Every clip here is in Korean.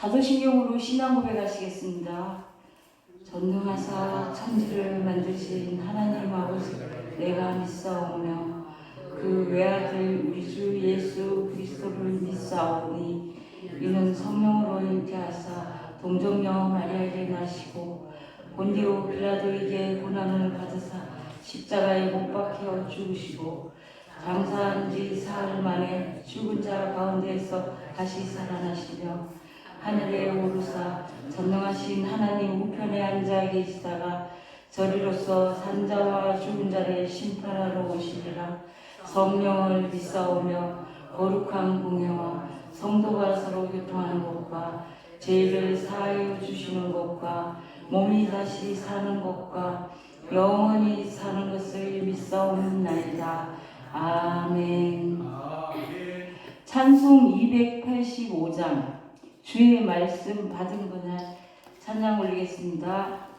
사도신경으로 신앙 고백하시겠습니다. 전능하사 천지를 만드신 하나님 아버지 내가 믿사오며 그 외아들 우리 주 예수 그리스도를 믿사오니 이는 성령으로 잉태하사 동정녀 마리아에게 나시고 본디오 빌라도에게 고난을 받으사 십자가에 못 박혀 죽으시고 장사한 지 사흘 만에 죽은 자 가운데에서 다시 살아나시며 하늘에 오르사 전능하신 하나님 우편에 앉아 계시다가 저리로서 산자와 죽은 자를 심판하러 오시리라. 성령을 믿사오며 거룩한 공회와 성도가 서로 교통하는 것과 죄를 사하여 주시는 것과 몸이 다시 사는 것과 영원히 사는 것을 믿사옵나이다. 아멘. 찬송 285장 주의 말씀 받은 분을 찬양 올리겠습니다.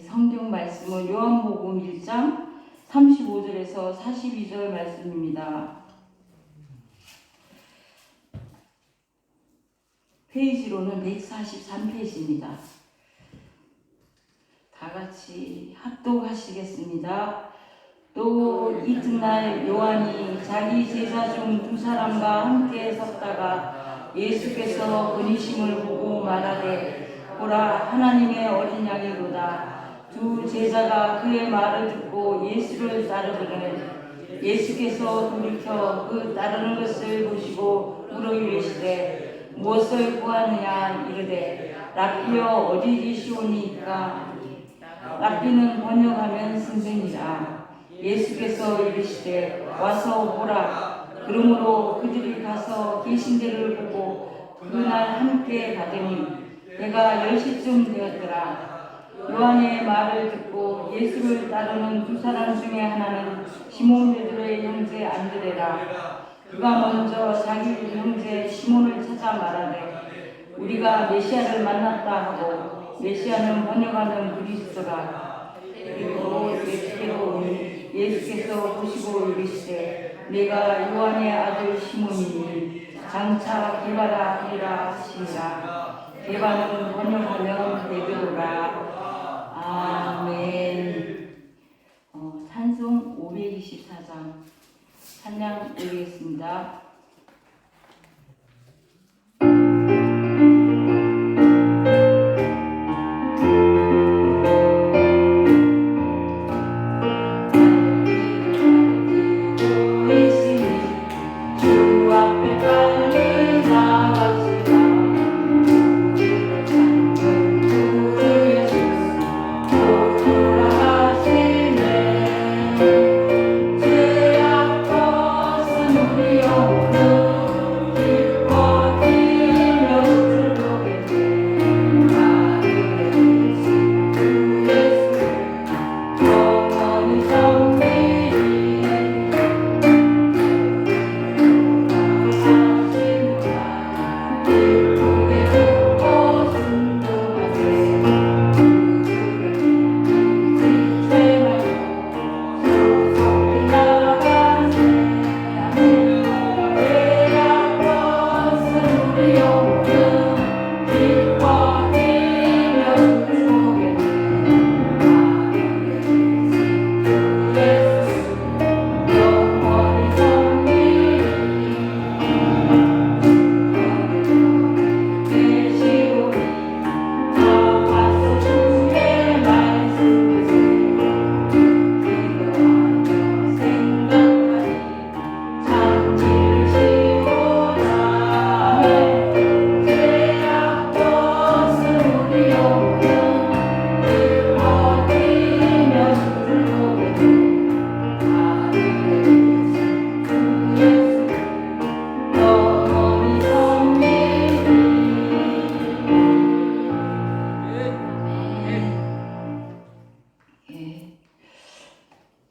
성경 말씀은 요한복음 1장 35절에서 42절 말씀입니다. 페이지로는 143페이지입니다. 다 같이 합독하시겠습니다. 또 이튿날 요한이 자기 제자 중 두 사람과 함께 섰다가 예수께서 그니심을 보고 말하되 보라 하나님의 어린 양이로다. 두 제자가 그의 말을 듣고 예수를 따르더니 예수께서 돌이켜 그 따르는 것을 보시고 물어 이르시되 무엇을 구하느냐 이르되 랍비여 어디 계시오니이까. 랍비는 번역하면 선생이라. 예수께서 이르시되 와서 보라. 그러므로 그들이 가서 계신 데를 보고 그날 함께 가더니 해가 10시쯤 되었더라. 요한의 말을 듣고 예수를 따르는 두 사람 중에 하나는 시몬 베드로의 형제 안드레라. 그가 먼저 자기 형제 시몬을 찾아 말하되 우리가 메시아를 만났다 하고, 메시아는 번역하는 그리스도라. 그리고 예수께로 오니 예수께서 보시고 이르시되 내가 요한의 아들 시몬이니 장차 게바라 하리라 하시니라. 게바는 번역하면 베드로라. 아멘. 찬송 524장 찬양 올리겠습니다.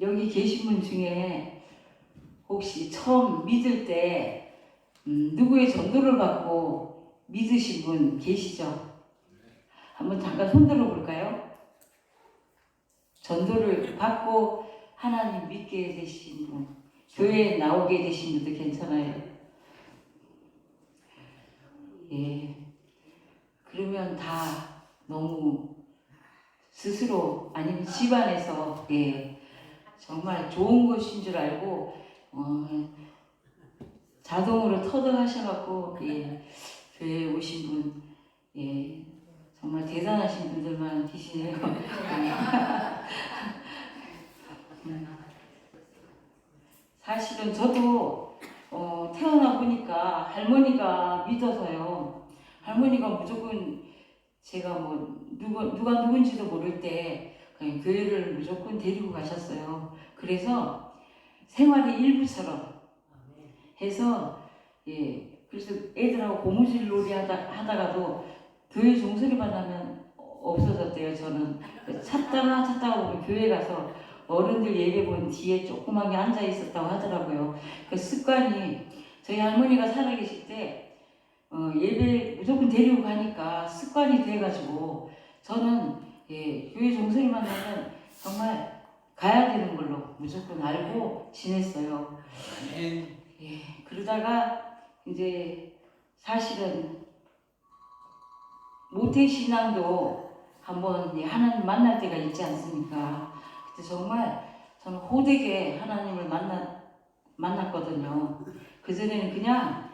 여기 계신 분 중에 혹시 처음 믿을 때 누구의 전도를 받고 믿으신 분 계시죠? 한번 잠깐 손들어 볼까요? 전도를 받고 하나님 믿게 되신 분, 교회에 나오게 되신 분도 괜찮아요. 예. 그러면 다 너무 스스로 아니면 집안에서 정말 좋은 것인 줄 알고 자동으로 터득하셔갖고 교회에 오신 분, 정말 대단하신 분들만 계시네요. 사실은 저도 태어나 보니까 할머니가 믿어서요. 할머니가 무조건 제가 뭐 누가 누군지도 모를 때 그냥 교회를 무조건 데리고 가셨어요. 그래서 생활의 일부처럼 해서 그래서 애들하고 고무줄 놀이 하다가도 교회 종소리만 나면 없어졌대요. 저는 찾다가 보면 교회 가서 어른들 예배 본 뒤에 조그맣게 앉아 있었다고 하더라고요. 그 습관이 저희 할머니가 살아계실 때 예배 무조건 데리고 가니까 습관이 돼가지고 저는 교회 종소리만 나면 정말 가야 되는 걸로 무조건 알고 지냈어요. 그러다가 이제 사실은 모태신앙도 한번 하나님 만날 때가 있지 않습니까? 그때 정말 저는 호되게 하나님을 만났거든요. 그전에는 그냥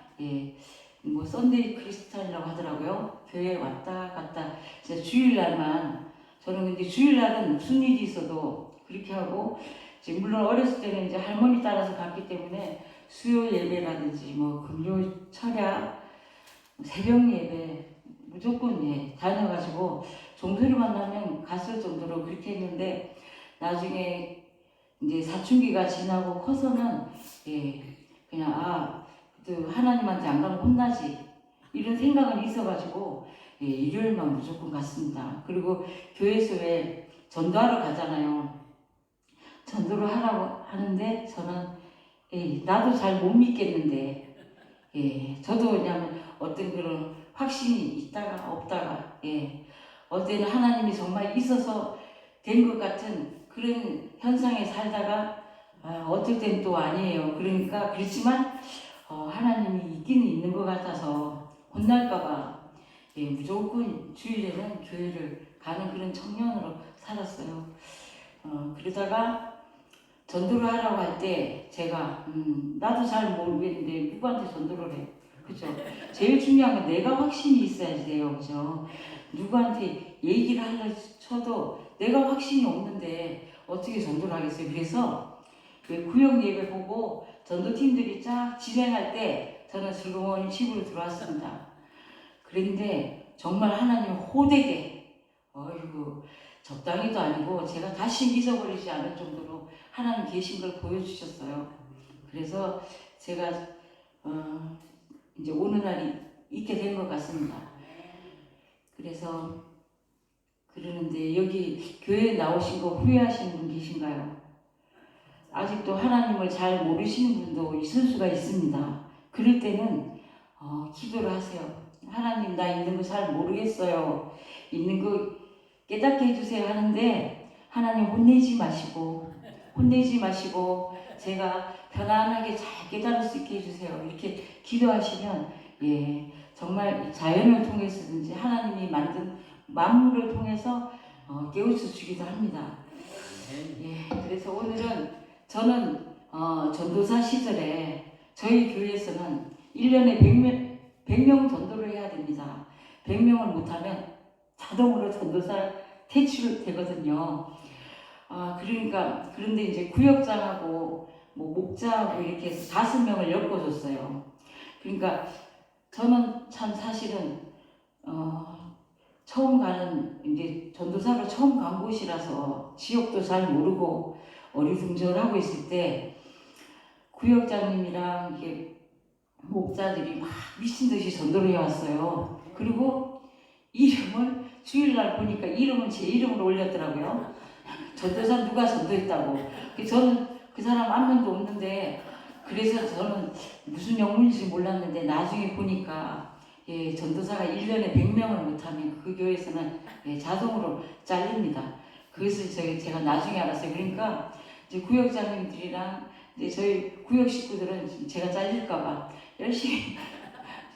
뭐 썬데이 크리스찬이라고 하더라고요. 교회에 왔다 갔다 진짜 주일날만. 저는 근데 주일날은 무슨 일이 있어도 그렇게 하고, 이제 물론 어렸을 때는 이제 할머니 따라서 갔기 때문에 수요 예배라든지 뭐 금요 철야 새벽 예배 무조건 다녀가지고 종소리만 나면 갔을 정도로 그렇게 했는데, 나중에 이제 사춘기가 지나고 커서는 그냥 또 하나님한테 안 가면 혼나지, 이런 생각은 있어가지고 예, 일요일만 무조건 갔습니다. 그리고 교회에서 왜 전도하러 가잖아요. 전도를 하라고 하는데 저는 예, 나도 잘 못 믿겠는데 예, 저도 그냥 어떤 그런 확신이 있다가 없다가 예, 어때는 하나님이 정말 있어서 된 것 같은 그런 현상에 살다가 어떨 땐 또 아니에요. 그러니까 그렇지만 하나님이 있기는 있는 것 같아서 혼날까봐 예, 무조건 주일에는 교회를 가는 그런 청년으로 살았어요. 그러다가 전도를 하라고 할 때 제가 나도 잘 모르겠는데 누구한테 전도를 해? 그죠? 제일 중요한 건 내가 확신이 있어야 돼요. 그죠? 누구한테 얘기를 하려 쳐도 내가 확신이 없는데 어떻게 전도를 하겠어요? 그래서 그 구역 예배 보고 전도팀들이 쫙 진행할 때 저는 슬그머니 집으로 들어왔습니다. 그런데 정말 하나님 호되게 어이구 적당히도 아니고 제가 다시 잊어버리지 않을 정도로 하나님 계신 걸 보여주셨어요. 그래서 제가 이제 오는 날이 있게 된 것 같습니다. 그래서 그러는데 여기 교회에 나오신 거 후회하시는 분 계신가요? 아직도 하나님을 잘 모르시는 분도 있을 수가 있습니다. 그럴 때는 기도를 하세요. 하나님 나 있는 거 잘 모르겠어요. 있는 거 깨닫게 해주세요 하는데 하나님 혼내지 마시고 제가 편안하게 잘 깨달을 수 있게 해주세요. 이렇게 기도하시면 예 정말 자연을 통해서든지 하나님이 만든 만물을 통해서 깨우쳐 주기도 합니다. 예 그래서 오늘은 저는 전도사 시절에 저희 교회에서는 1년에 100명 전도를 해야 됩니다. 100명을 못하면 자동으로 전도사 퇴출되거든요. 그러니까 그런데 이제 구역장하고 뭐 목자하고 이렇게 해서 5명을 엮어줬어요. 그러니까 저는 참 사실은 처음 가는 이제 전도사로 처음 간 곳이라서 지역도 잘 모르고 어리둥절하고 있을 때 구역장님이랑 이게 목자들이 막 미친 듯이 전도를 해왔어요. 그리고 이름을 주일날 보니까 이름은 제 이름으로 올렸더라고요. 전도사 누가 전도했다고. 저는 그 사람 한 명도 없는데 그래서 저는 무슨 영문인지 몰랐는데 나중에 보니까 예, 전도사가 1년에 100명을 못하면 그 교회에서는 예, 자동으로 잘립니다. 그것을 제가 나중에 알았어요. 그러니까 이제 구역장님들이랑 이제 저희 구역 식구들은 제가 잘릴까봐 열심히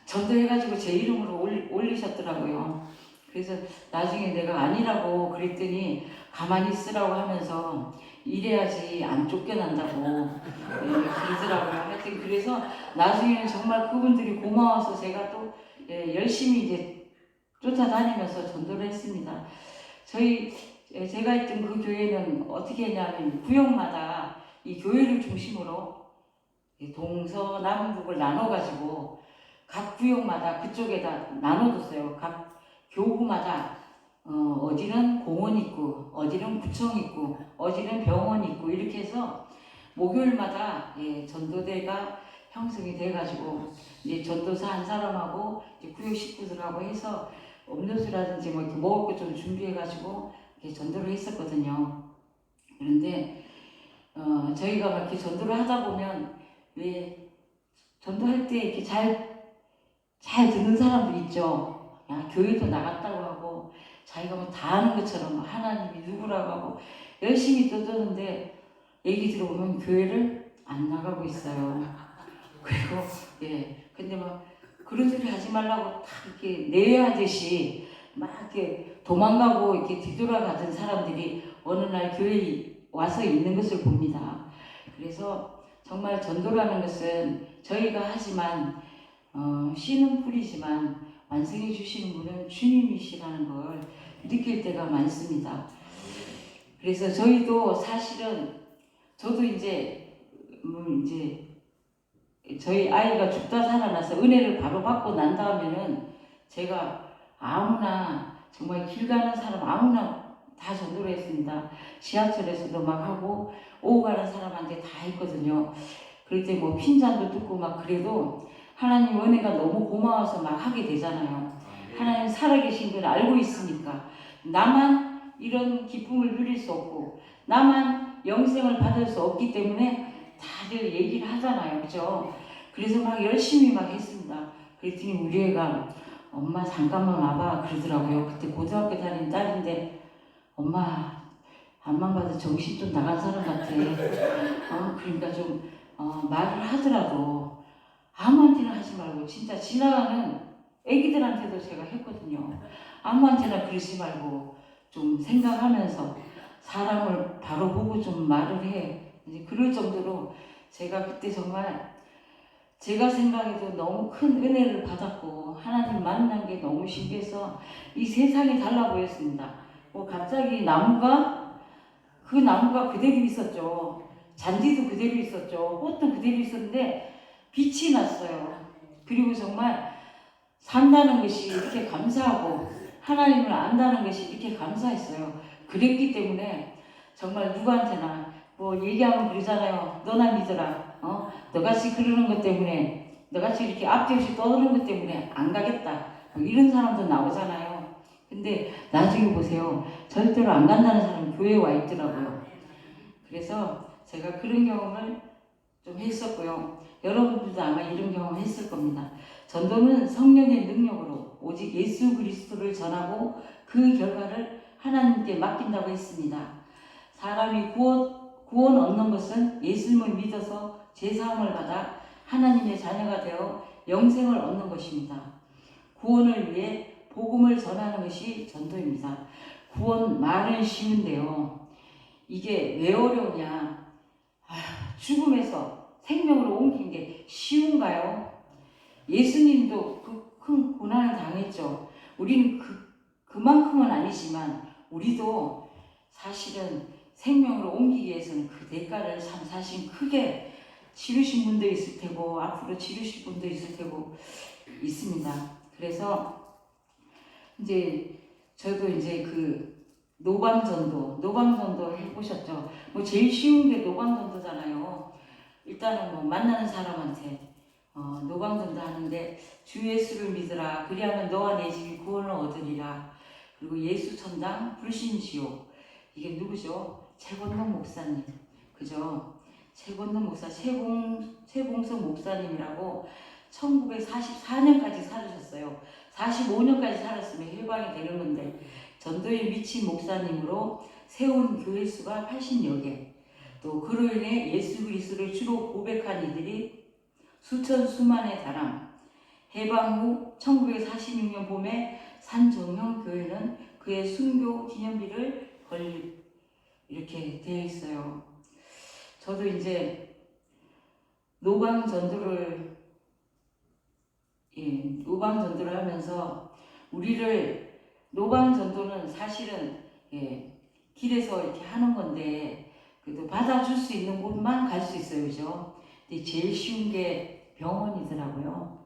전도해가지고 제 이름으로 올리셨더라고요. 그래서 나중에 내가 아니라고 그랬더니 가만히 있으라고 하면서 이래야지 안 쫓겨난다고 예, 그러더라고요. 하여튼 그래서 나중에는 정말 그분들이 고마워서 제가 또 예, 열심히 이제 쫓아다니면서 전도를 했습니다. 제가 있던 그 교회는 어떻게 했냐면 구역마다 이 교회를 중심으로 동서남북을 나눠가지고 각 구역마다 그쪽에다 나눠뒀어요. 각 교구마다 어디는 공원 있고 어디는 구청 있고 어디는 병원 있고 이렇게 해서 목요일마다 예, 전도대가 형성이 돼가지고 이제 전도사 한 사람하고 이제 구역 식구들하고 해서 음료수라든지 뭐 이렇게 먹을 거 좀 준비해가지고 이렇게 전도를 했었거든요. 그런데 저희가 막 이렇게 전도를 하다 보면 왜 전도할 때 이렇게 잘 듣는 사람들 있죠. 야, 교회도 나갔다고 하고 자기가 뭐 다 아는 것처럼 하나님이 누구라고 하고 열심히 떠드는데 얘기 들어보면 교회를 안 나가고 있어요. 그리고 예, 근데 막 그런 소리 하지 말라고 다 이렇게 내외하듯이 막 이렇게 도망가고 이렇게 뒤돌아가던 사람들이 어느 날 교회에 와서 있는 것을 봅니다. 그래서 정말 전도라는 것은 저희가 하지만 씨는 뿌리지만 완성해 주시는 분은 주님이시라는 걸 느낄 때가 많습니다. 그래서 저희도 사실은 저도 이제 저희 아이가 죽다 살아나서 은혜를 바로 받고 난 다음에는 제가 아무나 정말 길 가는 사람 아무나 다 전도를 했습니다. 지하철에서도 막 하고 오고 가는 사람한테 다 했거든요. 그럴 때 뭐 핀잔도 뜯고 막 그래도 하나님 은혜가 너무 고마워서 막 하게 되잖아요. 하나님 살아계신 걸 알고 있으니까 나만 이런 기쁨을 누릴 수 없고 나만 영생을 받을 수 없기 때문에 다들 얘기를 하잖아요. 그죠? 그래서 막 열심히 막 했습니다. 그랬더니 우리 애가 엄마 잠깐만 와봐 그러더라고요. 그때 고등학교 다니는 딸인데 엄마 암만 봐도 정신 좀 나간 사람 같아. 그러니까 좀 말을 하더라도 아무한테나 하지 말고 진짜 지나가는 애기들한테도 제가 했거든요. 아무한테나 그러지 말고 좀 생각하면서 사람을 바로 보고 좀 말을 해. 이제 그럴 정도로 제가 그때 정말 제가 생각해도 너무 큰 은혜를 받았고 하나님 만난 게 너무 신기해서 이 세상이 달라 보였습니다. 갑자기 그 나무가 그대로 있었죠. 잔디도 그대로 있었죠. 꽃도 그대로 있었는데 빛이 났어요. 그리고 정말 산다는 것이 이렇게 감사하고 하나님을 안다는 것이 이렇게 감사했어요. 그랬기 때문에 정말 누구한테나 얘기하면 그러잖아요. 너나 믿어라. 너같이 그러는 것 때문에 너같이 이렇게 앞뒤 없이 떠드는 것 때문에 안 가겠다. 이런 사람도 나오잖아요. 근데 나중에 보세요. 절대로 안 간다는 사람이 교회에 와 있더라고요. 그래서 제가 그런 경험을 좀 했었고요. 여러분들도 아마 이런 경험 했을 겁니다. 전도는 성령의 능력으로 오직 예수 그리스도를 전하고 그 결과를 하나님께 맡긴다고 했습니다. 사람이 구원 얻는 것은 예수님을 믿어서 제사함을 받아 하나님의 자녀가 되어 영생을 얻는 것입니다. 구원을 위해 복음을 전하는 것이 전도입니다. 구원 말은 쉬운데요. 이게 왜 어려우냐? 죽음에서 생명으로 옮긴 게 쉬운가요? 예수님도 그 큰 고난을 당했죠. 우리는 그만큼은 아니지만 우리도 사실은 생명으로 옮기기 위해서는 그 대가를 참 사실 크게 치르신 분도 있을 테고 앞으로 치르실 분도 있을 테고 있습니다. 그래서 이제 저도 이제 그 노방전도 해보셨죠? 제일 쉬운 게 노방전도잖아요. 일단은 만나는 사람한테 노방전도 하는데 주 예수를 믿으라 그리하면 너와 내 집이 구원을 얻으리라. 그리고 예수 천당 불신지옥. 이게 누구죠? 최건동 목사님. 그죠? 최건동 목사 최봉석 목사님이라고 1944년까지 살으셨어요. 45년까지 살았으면 해방이 되는 건데 전도에 미친 목사님으로 세운 교회 수가 80여 개. 또 그로 인해 예수 그리스도를 주로 고백한 이들이 수천수만에 달함. 해방 후 1946년 봄에 산정형 교회는 그의 순교 기념비를 걸릴 이렇게 되어 있어요. 저도 이제 노방전도를 하면서 노방전도는 사실은 길에서 이렇게 하는 건데 그래도 받아줄 수 있는 곳만 갈 수 있어요. 그죠? 근데 제일 쉬운 게 병원이더라고요.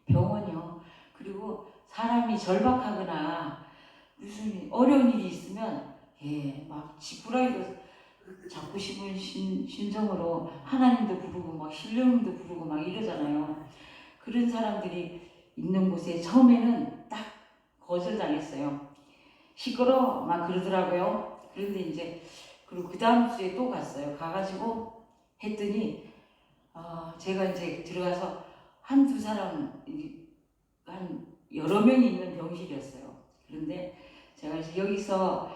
병원이요. 그리고 사람이 절박하거나 무슨 어려운 일이 있으면 막 지푸라기도 잡고 싶은 심정으로 하나님도 부르고 막 신령님도 부르고 막 이러잖아요. 그런 사람들이 있는 곳에 처음에는 딱 거절당했어요. 시끄러 막 그러더라고요. 그런데 이제 그리고 그 다음 주에 또 갔어요. 가가지고 했더니 제가 이제 들어가서 한두 사람 한 여러 명이 있는 병실이었어요. 그런데 제가 여기서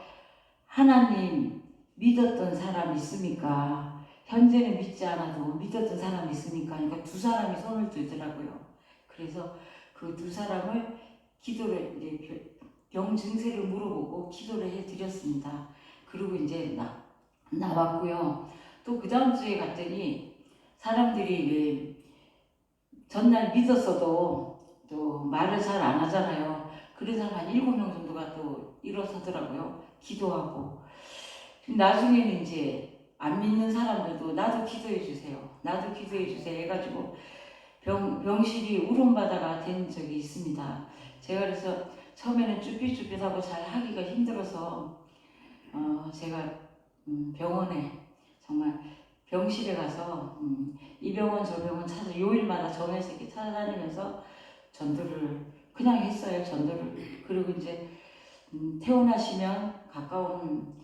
하나님 믿었던 사람 있습니까? 현재는 믿지 않아도 믿었던 사람 있습니까? 그러니까 두 사람이 손을 들더라고요. 그래서 그 두 사람을 기도를 이제 병 증세를 물어보고 기도를 해드렸습니다. 그리고 이제 나왔고요. 또 그 다음 주에 갔더니 사람들이 왜 전날 믿었어도 또 말을 잘 안 하잖아요. 그런 사람 한 7명 정도가 또 일어서더라고요. 기도하고. 나중에는 이제 안 믿는 사람들도 나도 기도해 주세요. 나도 기도해 주세요 해가지고 병실이 울음바다가 된 적이 있습니다. 제가 그래서 처음에는 쭈삣쭈삣하고 잘 하기가 힘들어서 제가 병원에 정말 병실에 가서 이 병원 저 병원 찾아 요일마다 정해서 이렇게 찾아다니면서 전도를 그냥 했어요. 전도를. 그리고 이제 퇴원하시면 가까운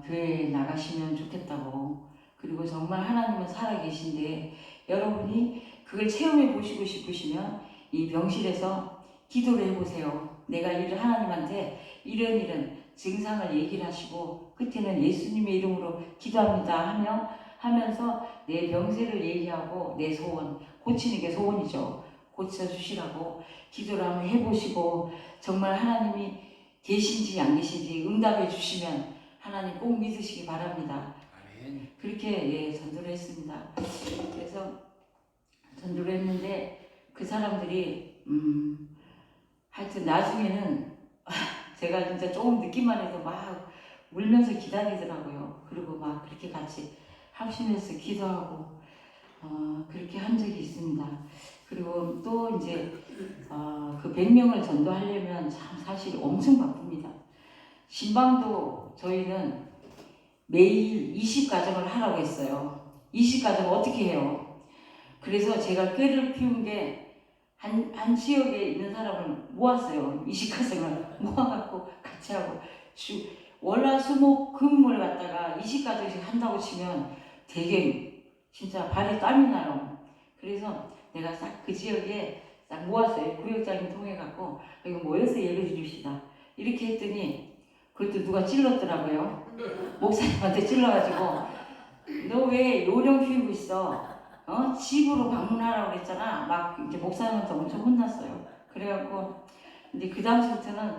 교회에 나가시면 좋겠다고. 그리고 정말 하나님은 살아계신데 여러분이 그걸 체험해 보시고 싶으시면 이 병실에서 기도를 해보세요. 내가 하나님한테 이런 증상을 얘기를 하시고 끝에는 예수님의 이름으로 기도합니다 하면서 내 병세를 얘기하고 내 소원, 고치는 게 소원이죠. 고쳐주시라고 기도를 한번 해보시고 정말 하나님이 계신지 안 계신지 응답해 주시면 하나님 꼭 믿으시기 바랍니다. 아멘. 그렇게 전도를 했습니다. 그래서 전도를 했는데 그 사람들이 하여튼 나중에는 제가 진짜 조금 늦기만 해도 막 울면서 기다리더라고요. 그리고 막 그렇게 같이 합심해서 기도하고 그렇게 한 적이 있습니다. 그리고 또 이제 그 100명을 전도하려면 참 사실 엄청 바쁩니다. 신방도 저희는 매일 20가정을 하라고 했어요. 20가정 어떻게 해요? 그래서 제가 꾀를 피운 게 한 지역에 있는 사람을 모았어요. 20가정을 모아갖고 같이 하고 월화수목금을 갖다가 20가정씩 한다고 치면 되게 진짜 발에 땀이 나요. 그래서 내가 싹 그 지역에 딱 모았어요. 구역장님 통해갖고 여기 모여서 예배 드립시다. 이렇게 했더니 그것도 누가 찔렀더라고요. 목사님한테 찔러가지고 너 왜 요령 피우고 있어? 집으로 방문하라고 그랬잖아. 막 이제 목사님한테 엄청 혼났어요. 그래갖고 근데 그 당시부터는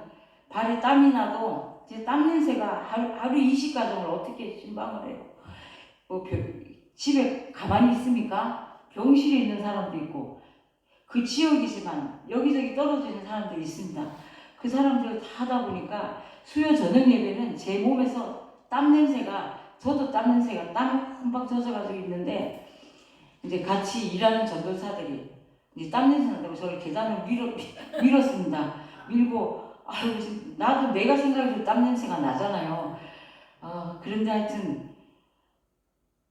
발에 땀이 나도 이제 땀 냄새가 하루 20가정을 어떻게 신방을 해요? 뭐 집에 가만히 있습니까? 병실에 있는 사람도 있고 그 지역이지만 여기저기 떨어져 있는 사람들이 있습니다. 그 사람들 다 하다 보니까 수요 저녁 예배는 제 몸에서 땀 냄새가 저도 땀 냄새가 땀 흠뻑 젖어가지고 있는데 이제 같이 일하는 전도사들이 이제 땀 냄새 난다고 저를 계단을 밀었습니다. 밀고 아유 나도 내가 생각해도 땀 냄새가 나잖아요. 그런데 하여튼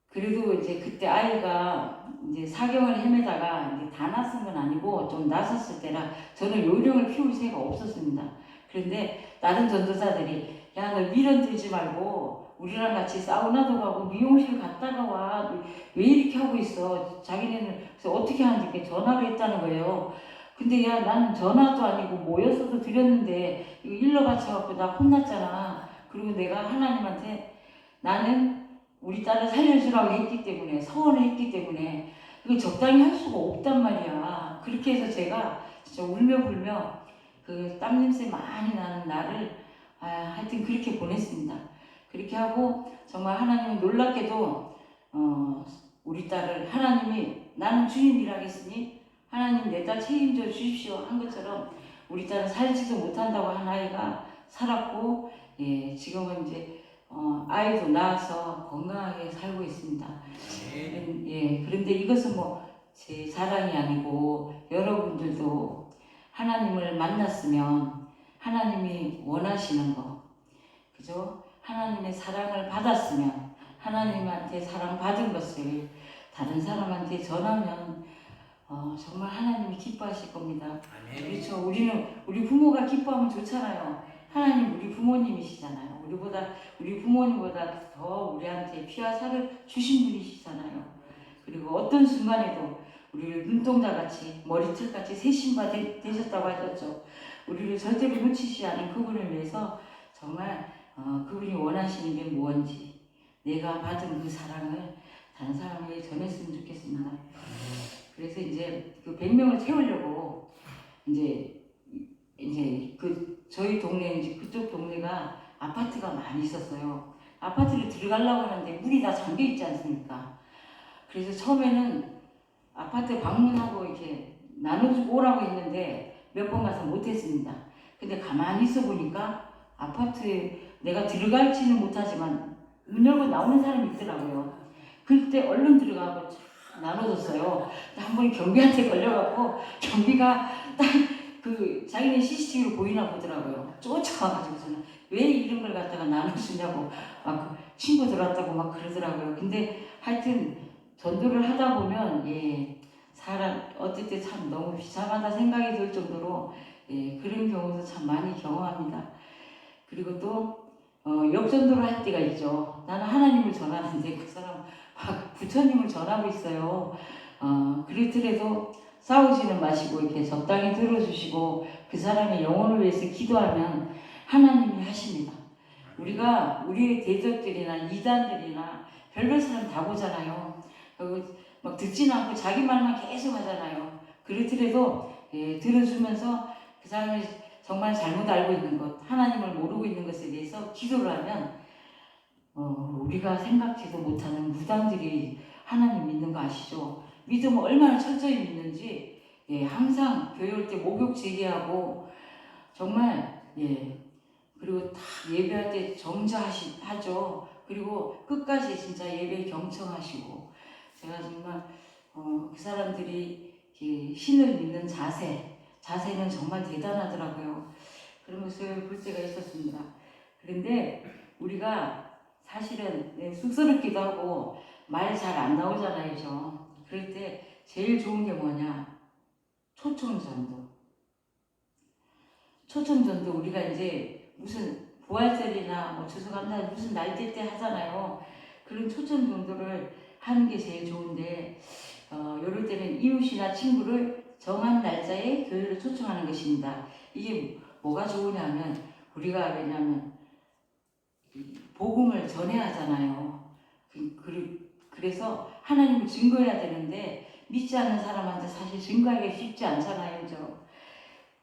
그래도 이제 그때 아이가 이제 사경을 헤매다가 이제 다 났은 건 아니고 좀 났었을 때라 저는 요령을 피울 새가 없었습니다. 그런데 다른 전도사들이 야 너 미련 들지 말고 우리랑 같이 사우나도 가고 미용실 갔다가 와. 왜 이렇게 하고 있어? 자기네는 그래서 어떻게 하는지 전화를 했다는 거예요. 근데 야 나는 전화도 아니고 모였어도 드렸는데 이거 일러 바쳐갖고 나 혼났잖아. 그리고 내가 하나님한테 나는 우리 딸을 살려주라고 했기 때문에 서원을 했기 때문에 이거 적당히 할 수가 없단 말이야. 그렇게 해서 제가 진짜 울며 불며 그 땀 냄새 많이 나는 날을 하여튼 그렇게 보냈습니다. 그렇게 하고 정말 하나님은 놀랍게도 우리 딸을 하나님이 나는 주님 일하겠으니 하나님 내 딸 책임져 주십시오 한 것처럼 우리 딸은 살지도 못한다고 한 아이가 살았고 지금은 이제 아이도 낳아서 건강하게 살고 있습니다. 그런데 이것은 뭐 제 자랑이 아니고 여러분들도 하나님을 만났으면 하나님이 원하시는 거, 그죠? 하나님의 사랑을 받았으면 하나님한테 사랑받은 것을 다른 사람한테 전하면 정말 하나님이 기뻐하실 겁니다. 아멘. 그렇죠. 우리 부모가 기뻐하면 좋잖아요. 하나님 우리 부모님이시잖아요. 우리 부모님보다 더 우리한테 피와 살을 주신 분이시잖아요. 그리고 어떤 순간에도 우리를 눈동자같이 머리털같이 세신바 되셨다고 하셨죠. 우리를 절대로 놓치지 않은 그분을 위해서 정말 그분이 원하시는 게 무엇인지 내가 받은 그 사랑을 다른 사람에게 전했으면 좋겠습니다. 그래서 이제 그 100명을 채우려고 이제 저희 동네 이제 그쪽 동네가 아파트가 많이 있었어요. 아파트를 들어가려고 하는데 문이 다 잠겨 있지 않습니까? 그래서 처음에는 아파트 방문하고 이렇게 나눠주고 오라고 했는데 몇 번 가서 못했습니다. 근데 가만히 있어 보니까 아파트에 내가 들어갈지는 못하지만 문 열고 나오는 사람이 있더라고요. 그때 얼른 들어가고 나눠줬어요. 한 번 경비한테 걸려갖고 경비가 딱 그 자기네 CCTV로 보이나 보더라고요. 쫓아와가지고 저는 왜 이런 걸 갖다가 나눠주냐고 막 그 친구 들어왔다고 막 그러더라고요. 근데 하여튼 전도를 하다 보면 예 사람 어떨 때 참 너무 비참하다 생각이 들 정도로 예 그런 경우도 참 많이 경험합니다. 그리고 또 역전도를 할 때가 있죠. 나는 하나님을 전하는데 그 사람 막 부처님을 전하고 있어요. 그렇더라도 싸우지는 마시고 이렇게 적당히 들어주시고 그 사람의 영혼을 위해서 기도하면 하나님이 하십니다. 우리가 우리의 대적들이나 이단들이나 별별 사람 다 보잖아요. 막 듣지는 않고 자기 말만 계속 하잖아요. 그렇더라도 예, 들어주면서 그 사람이 정말 잘못 알고 있는 것, 하나님을 모르고 있는 것에 대해서 기도를 하면 우리가 생각지도 못하는 무당들이 하나님 믿는 거 아시죠? 믿으면 얼마나 철저히 믿는지 예, 항상 교회 올 때 목욕 제기하고 정말 예 그리고 다 예배할 때 정자하죠. 그리고 끝까지 진짜 예배 경청하시고 제가 정말 그 사람들이 신을 믿는 자세는 정말 대단하더라고요. 그런 모습을 볼 때가 있었습니다. 그런데 우리가 사실은 쑥스럽기도 하고 말 잘 안 나오잖아요. 그죠? 그럴 때 제일 좋은 게 뭐냐? 초청전도. 초청전도 우리가 이제 무슨 부활절이나 뭐 추수감사 무슨 날짜 때 하잖아요. 그런 초청전도를 하는 게 제일 좋은데 이럴 때는 이웃이나 친구를 정한 날짜에 교회를 초청하는 것입니다. 이게 뭐가 좋으냐면 우리가 왜냐하면 복음을 전해야 하잖아요. 그래서 하나님을 증거해야 되는데 믿지 않는 사람한테 사실 증거하기가 쉽지 않잖아요. 그죠?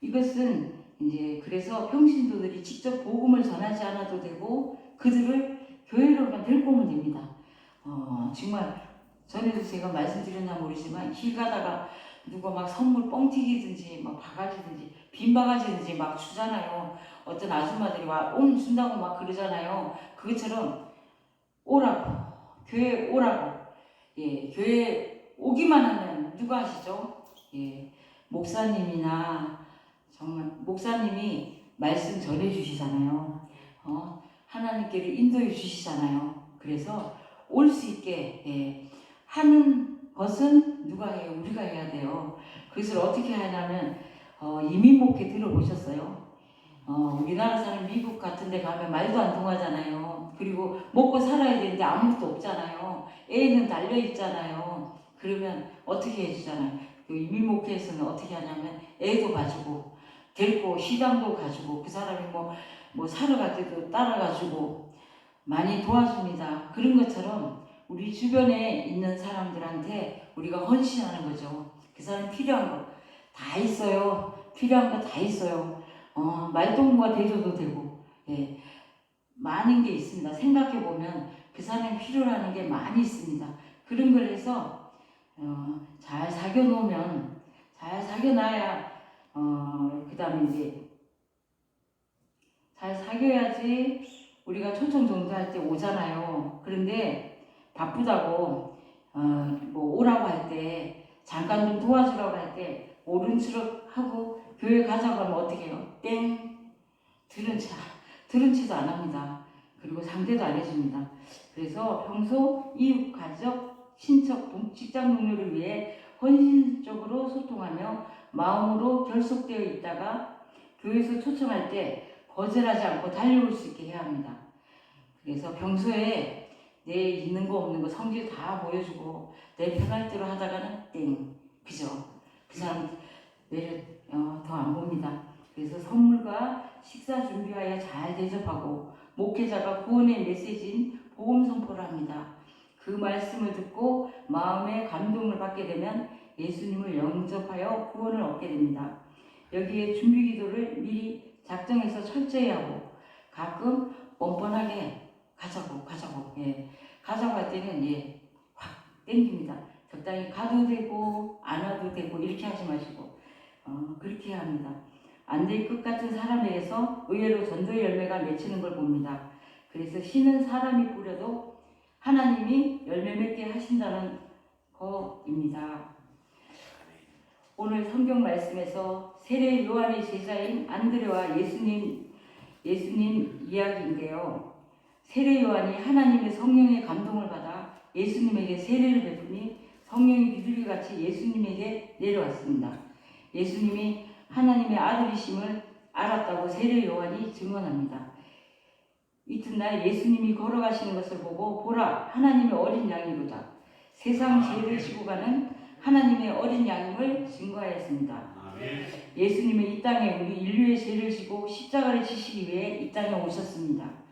이것은 이제 그래서 평신도들이 직접 복음을 전하지 않아도 되고 그들을 교회로만 데리고 오면 됩니다. 정말 전에도 제가 말씀드렸나 모르지만 길 가다가 누가 막 선물 뻥튀기든지 막 바가지든지 빈 바가지든지 막 주잖아요. 어떤 아줌마들이 와 준다고 막 그러잖아요. 그것처럼 오라고 교회 오라고 예 교회 오기만 하면 누가 하시죠? 예 목사님이나 정말 목사님이 말씀 전해 주시잖아요. 하나님께를 인도해 주시잖아요. 그래서 올 수 있게 예, 하는 것은 누가 해요? 우리가 해야 돼요. 그것을 어떻게 하냐면 이민 목회 들어보셨어요? 우리나라 사람 미국 같은 데 가면 말도 안 통하잖아요. 그리고 먹고 살아야 되는데 아무것도 없잖아요. 애는 달려 있잖아요. 그러면 어떻게 해주잖아요. 그 이민 목회에서는 어떻게 하냐면 애도 가지고 데리고 시장도 가지고 그 사람이 뭐 사러 갈 때도 따라가지고 많이 도와줍니다. 그런 것처럼 우리 주변에 있는 사람들한테 우리가 헌신하는 거죠. 그 사람 필요한 거 다 있어요. 필요한 거 다 있어요. 말동무가 돼줘도 되고, 예, 많은 게 있습니다. 생각해 보면 그 사람이 필요로 하는 게 많이 있습니다. 그런 걸 해서 잘 사겨 놓으면 잘 사겨 놔야 그 다음에 이제 잘 사귀어야지 우리가 초청 정도할 때 오잖아요. 그런데 바쁘다고 뭐 오라고 할 때 잠깐 좀 도와주라고 할 때 모른 척 하고 교회 가자고 하면 어떻게 해요? 땡 들은 채도 안 합니다. 그리고 상대도 안 해줍니다. 그래서 평소 이웃, 가족, 친척, 직장 동료를 위해 헌신적으로 소통하며 마음으로 결속되어 있다가 교회에서 초청할 때 거절하지 않고 달려올 수 있게 해야 합니다. 그래서 평소에 내 있는 거 없는 거 성질 다 보여주고 내 편할 대로 하다가는 땡 그죠? 그 사람 내려 더 안 봅니다. 그래서 선물과 식사 준비하여 잘 대접하고 목회자가 구원의 메시지인 복음 선포를 합니다. 그 말씀을 듣고 마음의 감동을 받게 되면 예수님을 영접하여 구원을 얻게 됩니다. 여기에 준비 기도를 미리 작정해서 철저히 하고 가끔 뻔뻔하게 가자고 할 때는 확 땡깁니다. 적당히 가도 되고 안 와도 되고 이렇게 하지 마시고 그렇게 해야 합니다. 안 될 것 같은 사람에게서 의외로 전도의 열매가 맺히는 걸 봅니다. 그래서 씨는 사람이 뿌려도 하나님이 열매 맺게 하신다는 거입니다. 오늘 성경 말씀에서 세례 요한의 제자인 안드레와 예수님 이야기인데요. 세례 요한이 하나님의 성령의 감동을 받아 예수님에게 세례를 베푸니 성령이 비둘기같이 예수님에게 내려왔습니다. 예수님이 하나님의 아들이심을 알았다고 세례 요한이 증언합니다. 이튿날 예수님이 걸어가시는 것을 보고 보라 하나님의 어린 양이로다. 세상 죄를 지고 가는 하나님의 어린 양임을 증거하였습니다. 예수님은 이 땅에 우리 인류의 죄를 지고 십자가를 지시기 위해 이 땅에 오셨습니다.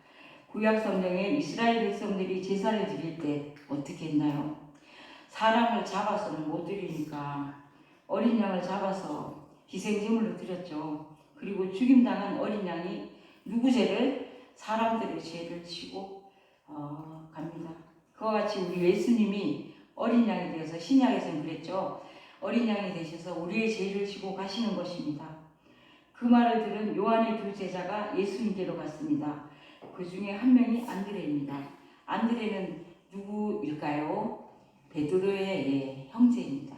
구약 성경에 이스라엘 백성들이 제사를 드릴 때 어떻게 했나요? 사람을 잡아서는 못 드리니까 어린 양을 잡아서 희생제물로 드렸죠. 그리고 죽임당한 어린 양이 누구 죄를? 사람들의 죄를 지고 갑니다. 그와 같이 우리 예수님이 어린 양이 되어서 신약에서는 그랬죠. 어린 양이 되셔서 우리의 죄를 지고 가시는 것입니다. 그 말을 들은 요한의 두 제자가 예수님께로 갔습니다. 그 중에 한 명이 안드레입니다. 안드레는 누구일까요? 베드로의 형제입니다.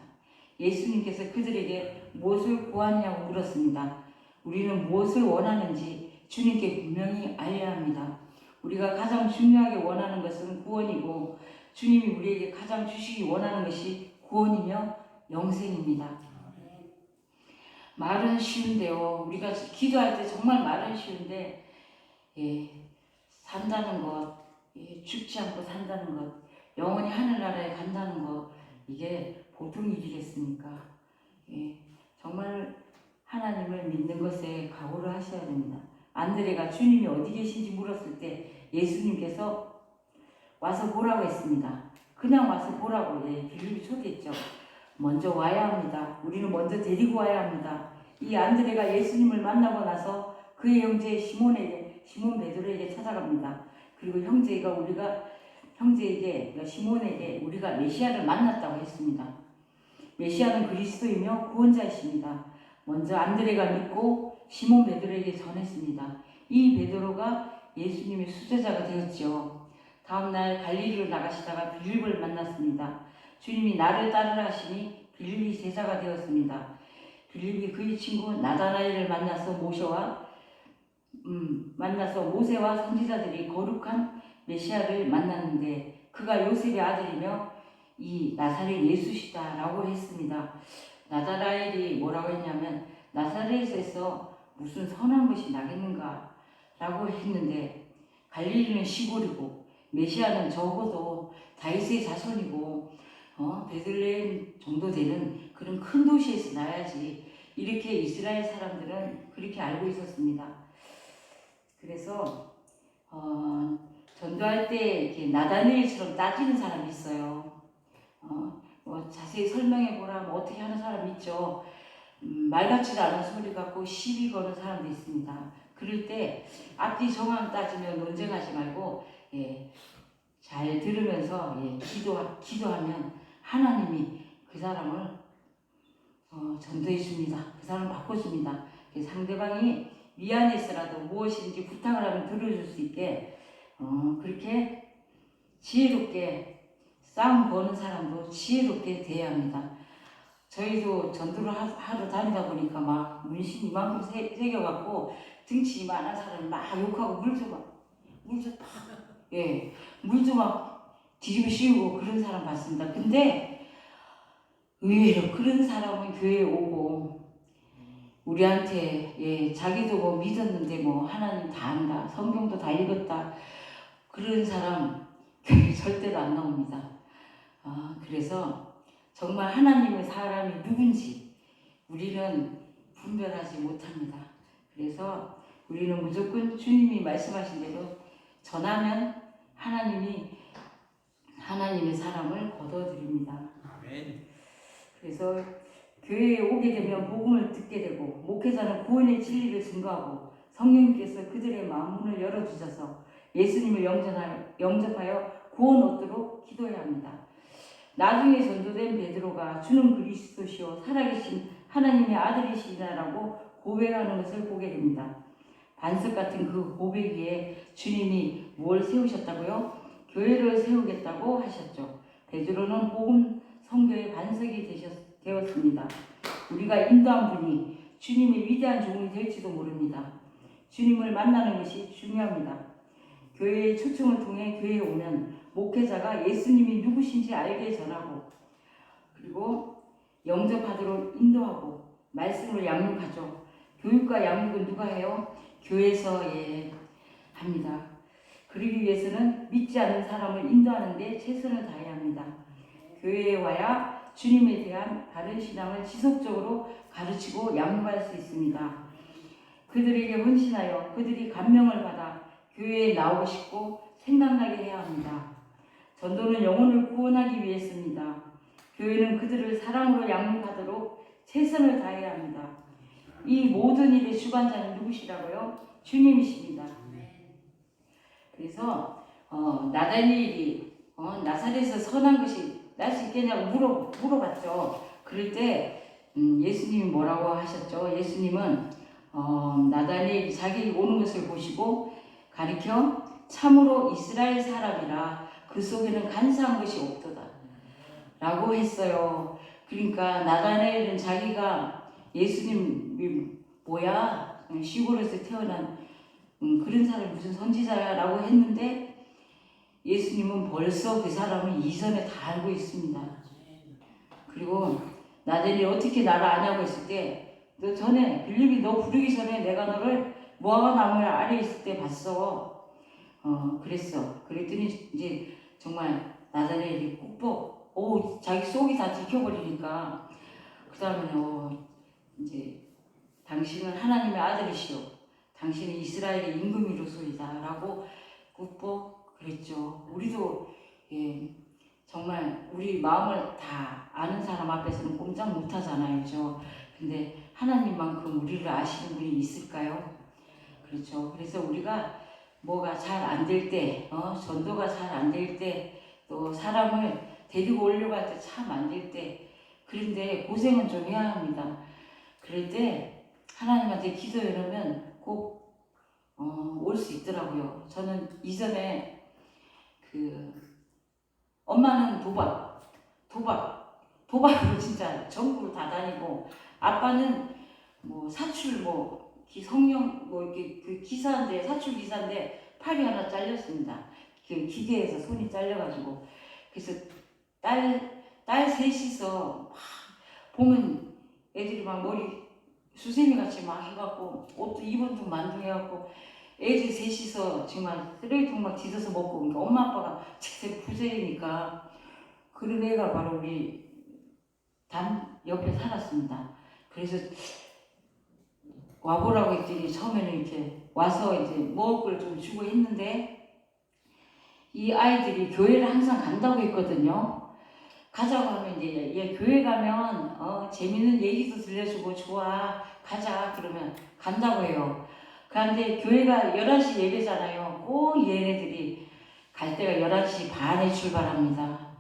예수님께서 그들에게 무엇을 구하냐고 물었습니다. 우리는 무엇을 원하는지 주님께 분명히 알려야 합니다. 우리가 가장 중요하게 원하는 것은 구원이고 주님이 우리에게 가장 주시기 원하는 것이 구원이며 영생입니다. 말은 쉬운데요. 우리가 기도할 때 정말 말은 쉬운데 산다는 것, 죽지 않고 산다는 것, 영원히 하늘나라에 간다는 것, 이게 보통 일이겠습니까? 정말 하나님을 믿는 것에 각오를 하셔야 됩니다. 안드레가 주님이 어디 계신지 물었을 때 예수님께서 와서 보라고 했습니다. 그냥 와서 보라고 빌립이 초대했죠. 먼저 와야 합니다. 우리는 먼저 데리고 와야 합니다. 이 안드레가 예수님을 만나고 나서 그의 형제 시몬 베드로에게 찾아갑니다. 그리고 시몬에게 우리가 메시아를 만났다고 했습니다. 메시아는 그리스도이며 구원자이십니다. 먼저 안드레가 믿고 시몬 베드로에게 전했습니다. 이 베드로가 예수님의 수제자가 되었죠. 다음날 갈릴리로 나가시다가 빌립을 만났습니다. 주님이 나를 따르라 하시니 빌립이 제자가 되었습니다. 빌립이 그의 친구 나다나엘을 만나서 모세와 선지자들이 거룩한 메시아를 만났는데 그가 요셉의 아들이며 이 나사렛 예수시다라고 했습니다. 나다나엘이 뭐라고 했냐면 나사렛에서 무슨 선한 것이 나겠는가 라고 했는데 갈릴리는 시골이고 메시아는 적어도 다윗의 자손이고 베들레헴 정도 되는 그런 큰 도시에서 나야지, 이렇게 이스라엘 사람들은 그렇게 알고 있었습니다. 그래서 전도할 때 이렇게 나다니엘처럼 따지는 사람이 있어요. 자세히 설명해 보라, 어떻게 하는 사람이 있죠. 말 같지도 않은 소리 갖고 시비 거는 사람도 있습니다. 그럴 때 앞뒤 정황 따지며 논쟁하지 말고 잘 들으면서 기도하면 하나님이 그 사람을 전도해 줍니다. 그 사람을 바꿔줍니다. 상대방이 미안해서라도 무엇인지 부탁을 하면 들어줄 수 있게 그렇게 지혜롭게 싸움 거는 사람도 지혜롭게 대해야 합니다. 저희도 전도를 하러 다니다 보니까 막 문신 이만큼 새겨갖고 등치 이만한 사람을 막 욕하고 물도 막 뒤집어 씌우고 그런 사람 봤습니다. 근데 의외로 그런 사람은 교회에 오고 우리한테 자기도 믿었는데 하나님 다 안다, 성경도 다 읽었다, 그런 사람 교회 절대로 안 나옵니다. 그래서 정말 하나님의 사람이 누군지 우리는 분별하지 못합니다. 그래서 우리는 무조건 주님이 말씀하신 대로 전하면 하나님의 사람을 거둬드립니다. 아멘. 그래서 교회에 오게 되면 복음을 듣게 되고 목회자는 구원의 진리를 증거하고 성령님께서 그들의 마음문을 열어주셔서 예수님을 영접하여 구원 얻도록 기도해야 합니다. 나중에 전도된 베드로가 주는 그리스도시요 살아계신 하나님의 아들이시다라고 고백하는 것을 보게 됩니다. 반석 같은 그 고백 위에 주님이 뭘 세우셨다고요? 교회를 세우겠다고 하셨죠. 베드로는 복음 선교의 반석이 되었습니다. 우리가 인도한 분이 주님의 위대한 종이 될지도 모릅니다. 주님을 만나는 것이 중요합니다. 교회의 초청을 통해 교회에 오면 목회자가 예수님이 누구신지 알게 전하고 그리고 영접하도록 인도하고 말씀으로 양육하죠. 교육과 양육은 누가 해요? 교회에서 합니다. 그러기 위해서는 믿지 않는 사람을 인도하는 데 최선을 다해야 합니다. 교회에 와야 주님에 대한 바른 신앙을 지속적으로 가르치고 양육할 수 있습니다. 그들에게 헌신하여 그들이 감명을 받아 교회에 나오고 싶고 생각나게 해야 합니다. 전도는 영혼을 구원하기 위해서입니다. 교회는 그들을 사랑으로 양육하도록 최선을 다해야 합니다. 이 모든 일의 주관자는 누구시라고요? 주님이십니다. 그래서 나다니엘이 나사렛에서 선한 것이 날 수 있겠냐고 물어봤죠. 그럴 때 예수님이 뭐라고 하셨죠? 예수님은 나다니엘이 자기 오는 것을 보시고 가리켜 참으로 이스라엘 사람이라 그 속에는 간사한 것이 없도다 라고 했어요. 그러니까 나다니엘은 자기가 예수님이 뭐야 시골에서 태어난 그런 사람이 무슨 선지자야 라고 했는데 예수님은 벌써 그 사람을 이전에 다 알고 있습니다. 그리고 나다니엘이 어떻게 나를 아냐고 했을 때 너 전에 빌립이 너 부르기 전에 내가 너를 무화과나무 아래에 있을 때 봤어. 그랬어. 그랬더니 이제 정말 나다니엘이 꾹 자기 속이 다 들켜버리니까 그 다음에 이제 당신은 하나님의 아들이시오. 당신은 이스라엘의 임금이로소이다 라고 꾹 그랬죠. 우리도 정말 우리 마음을 다 아는 사람 앞에서는 꼼짝 못하잖아요. 그죠? 근데 하나님만큼 우리를 아시는 분이 있을까요? 그렇죠. 그래서 우리가 뭐가 잘 안 될 때, 전도가 잘 안 될 때, 또 사람을 데리고 오려고 할 때 참 안 될 때, 그런데 고생은 좀 해야 합니다. 그럴 때 하나님한테 기도해놓으면 꼭 올 수 있더라고요. 저는 이전에 엄마는 도박으로 진짜 전국을 다 다니고 아빠는 뭐 사출 성령 이렇게 그 기사인데 사출 기사인데 팔이 하나 잘렸습니다. 그 기계에서 손이 잘려가지고 그래서 딸 셋이서 막 보면 애들이 막 머리 수세미 같이 막 해갖고 옷도 입은 둥 만둥해갖고 애들 셋이서 정말 쓰레기통 막 뒤져서 먹고 그러니까 엄마 아빠가 제대 부자이니까 그런 애가 바로 우리 단 옆에 살았습니다. 그래서 와보라고 했더니 처음에는 이렇게 와서 이제 먹을 걸 좀 주고 했는데 이 아이들이 교회를 항상 간다고 했거든요. 가자고 하면 이제 얘 교회 가면 재밌는 얘기도 들려주고 좋아 가자 그러면 간다고 해요. 그런데 교회가 11시 예배잖아요. 꼭 얘네들이 갈 때가 11시 반에 출발합니다.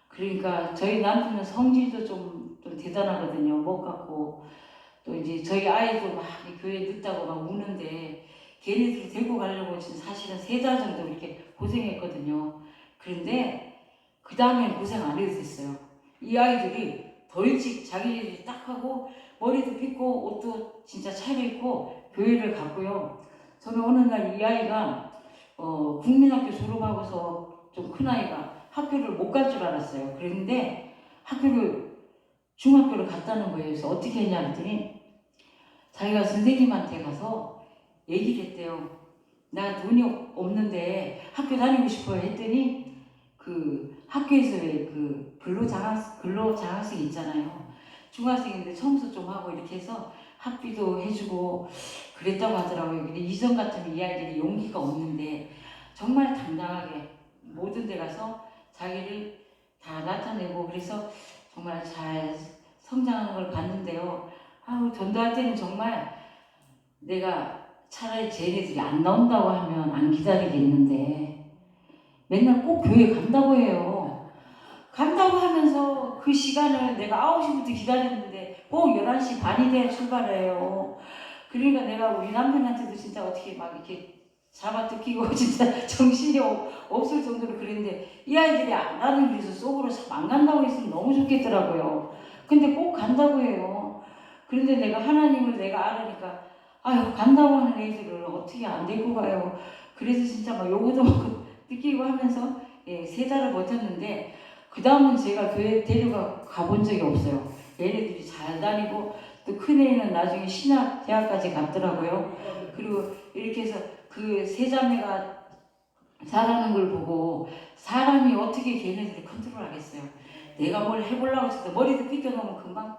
그러니까 저희 남편은 성질도 좀 대단하거든요. 못 갖고 또 이제 저희 아이도 막 교회 늦다고 막 우는데 걔네들 데리고 가려고 지금 사실은 3달 정도 이렇게 고생했거든요. 그런데 그 다음엔 고생 안 해도 됐어요. 이 아이들이 더 일찍 자기들이 딱 하고 머리도 빗고 옷도 진짜 차려입고 교회를 갔고요. 저는 어느 날 이 아이가 국민학교 졸업하고서 좀 큰 아이가 학교를 못 갈 줄 알았어요. 그랬는데 중학교를 갔다는 거예요. 그래서 어떻게 했냐 그랬더니 자기가 선생님한테 가서 얘기를 했대요. 나 돈이 없는데 학교 다니고 싶어요 했더니 그 학교에서 그 근로장학생 있잖아요. 중학생인데 청소 좀 하고 이렇게 해서 학비도 해주고 그랬다고 하더라고요. 근데 이전 같으면 이 아이들이 용기가 없는데 정말 당당하게 모든 데 가서 자기를 다 나타내고 그래서 정말 잘 성장하는 걸 봤는데요. 전도할 때는 정말 내가 차라리 쟤네들이 안 나온다고 하면 안 기다리겠는데 맨날 꼭 교회 간다고 해요. 간다고 하면서 그 시간을 내가 9시부터 기다렸는데 꼭 11시 반이 돼야 출발해요. 그러니까 내가 우리 남편한테도 진짜 어떻게 막 이렇게 잡아뜯기고 진짜 정신이 없을 정도로 그랬는데 이 아이들이 나는 그래서 속으로 안 간다고 했으면 너무 좋겠더라고요. 근데 꼭 간다고 해요. 그런데 내가 하나님을 내가 알으니까 아유 간다고 하는 애들을 어떻게 안 데리고 가요. 그래서 진짜 막 요거도 막 느끼고 하면서 예, 3달을 버텼는데 그 다음은 제가 교회 데려가 가본 적이 없어요. 얘네들이 잘 다니고 또 큰애는 나중에 신학 대학까지 갔더라고요. 그리고 이렇게 해서 그 3자매가 잘하는 걸 보고 사람이 어떻게 걔네들을 컨트롤하겠어요. 내가 뭘 해보려고 해도 머리도 삐껴놓으면 금방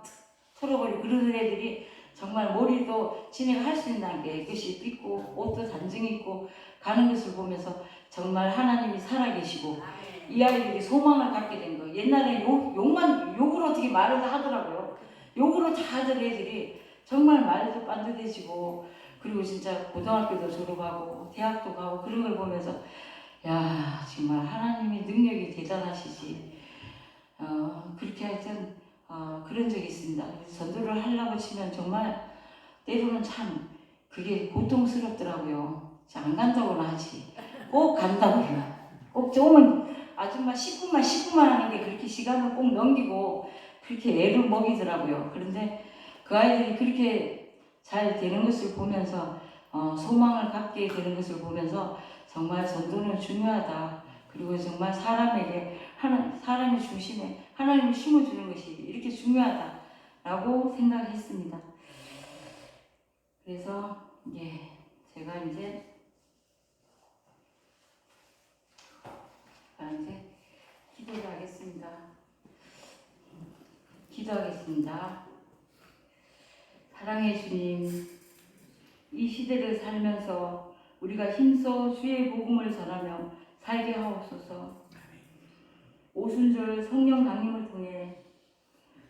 털어버리고 그러는 애들이 정말 머리도 지네가 할 수 있는 게 깨끗이 삐고 옷도 단정 입고 가는 것을 보면서 정말 하나님이 살아계시고 이 아이들이 소망을 갖게 된 거. 옛날에 욕으로 어떻게 말을 다 하더라고요. 욕으로 다 하던 애들이 정말 말도 빤듯해지고 그리고 진짜 고등학교도 졸업하고 대학도 가고 그런 걸 보면서 야 정말 하나님의 능력이 대단하시지. 그렇게 하여튼 그런 적이 있습니다. 그래서 전도를 하려고 치면 정말 때로는 참 그게 고통스럽더라고요. 안 간다고는 하지. 꼭 간다고 해요. 꼭 조금은 아줌마 10분만 하는 게 그렇게 시간을 꼭 넘기고 그렇게 애를 먹이더라고요. 그런데 그 아이들이 그렇게 잘 되는 것을 보면서 소망을 갖게 되는 것을 보면서 정말 전도는 중요하다. 그리고 정말 사람에게 사람의 중심에 하나님을 심어주는 것이 이렇게 중요하다라고 생각했습니다. 그래서 예, 제가 이제 기도를 하겠습니다. 기도하겠습니다. 사랑의 주님, 이 시대를 살면서 우리가 힘써 주의 복음을 전하며 살게 하옵소서. 오순절 성령 강림을 통해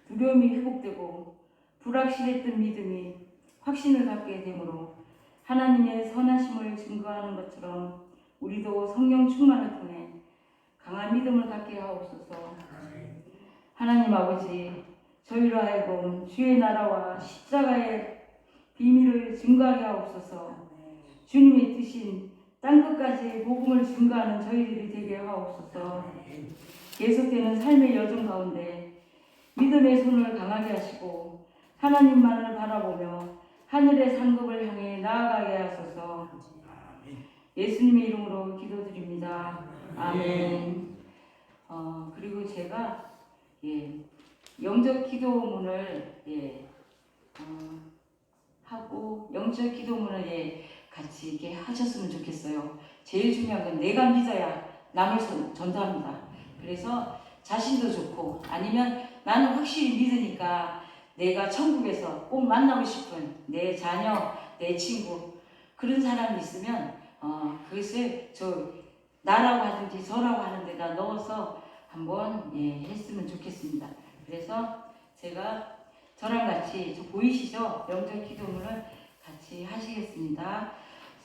두려움이 회복되고 불확실했던 믿음이 확신을 갖게 되므로 하나님의 선하심을 증거하는 것처럼 우리도 성령 충만을 통해 강한 믿음을 갖게 하옵소서. 하나님 아버지, 저희로 하여금 주의 나라와 십자가의 비밀을 증거하게 하옵소서. 주님의 뜻인 땅끝까지 복음을 증거하는 저희들이 되게 하옵소서. 계속되는 삶의 여정 가운데 믿음의 손을 강하게 하시고 하나님만을 바라보며 하늘의 상급을 향해 나아가게 하소서. 예수님의 이름으로 기도드립니다. 아멘. 그리고 제가 영적 기도문을 하고 영적 기도문을 같이 이렇게 하셨으면 좋겠어요. 제일 중요한 건 내가 믿어야 남을 전도합니다. 그래서 자신도 좋고 아니면 나는 확실히 믿으니까 내가 천국에서 꼭 만나고 싶은 내 자녀, 내 친구 그런 사람이 있으면 그것을 나라고 하든지 저라고 하는 데다 넣어서 한번 했으면 좋겠습니다. 그래서 제가 저랑 같이 보이시죠? 영적 기도문을 같이 하시겠습니다.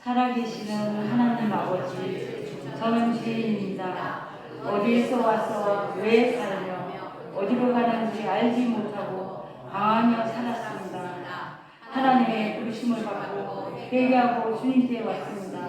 살아계시는 하나님 아버지, 저는 죄인입니다. 어디에서 와서 왜 살며 어디로 가는지 알지 못하고 방황하며 살았습니다. 하나님의 부르심을 받고 회개하고 주님께 왔습니다.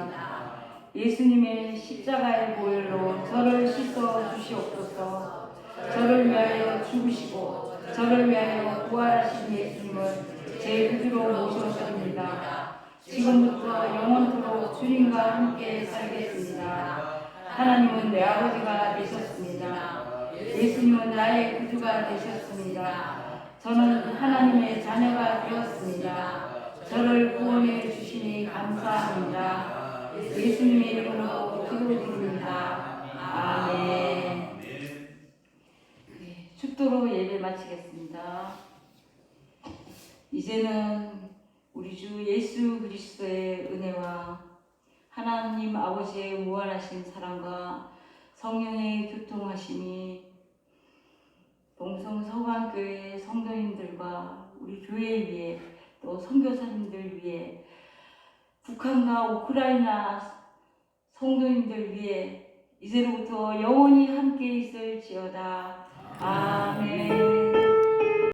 예수님의 십자가의 보혈로 저를 씻어 주시옵소서. 저를 위하여 죽으시고 저를 위하여 부활하신 예수님을 제 구주로 모셔드립니다. 지금부터 영원토록 주님과 함께 살겠습니다. 하나님은 내 아버지가 되셨습니다. 예수님은 나의 구주가 되셨습니다. 저는 하나님의 자녀가 되었습니다. 저를 구원해 주시니 감사합니다. 예수님의 이름으로 기도드립니다. 아멘. 축도로 예배 마치겠습니다. 이제는 우리 주 예수 그리스도의 은혜와 하나님 아버지의 무한하신 사랑과 성령의 교통하심이 동성 서강교회 성도님들과 우리 교회 위에 또 선교사님들 위에 북한과 우크라이나 성도님들 위에 이제로부터 영원히 함께 있을지어다. 아멘.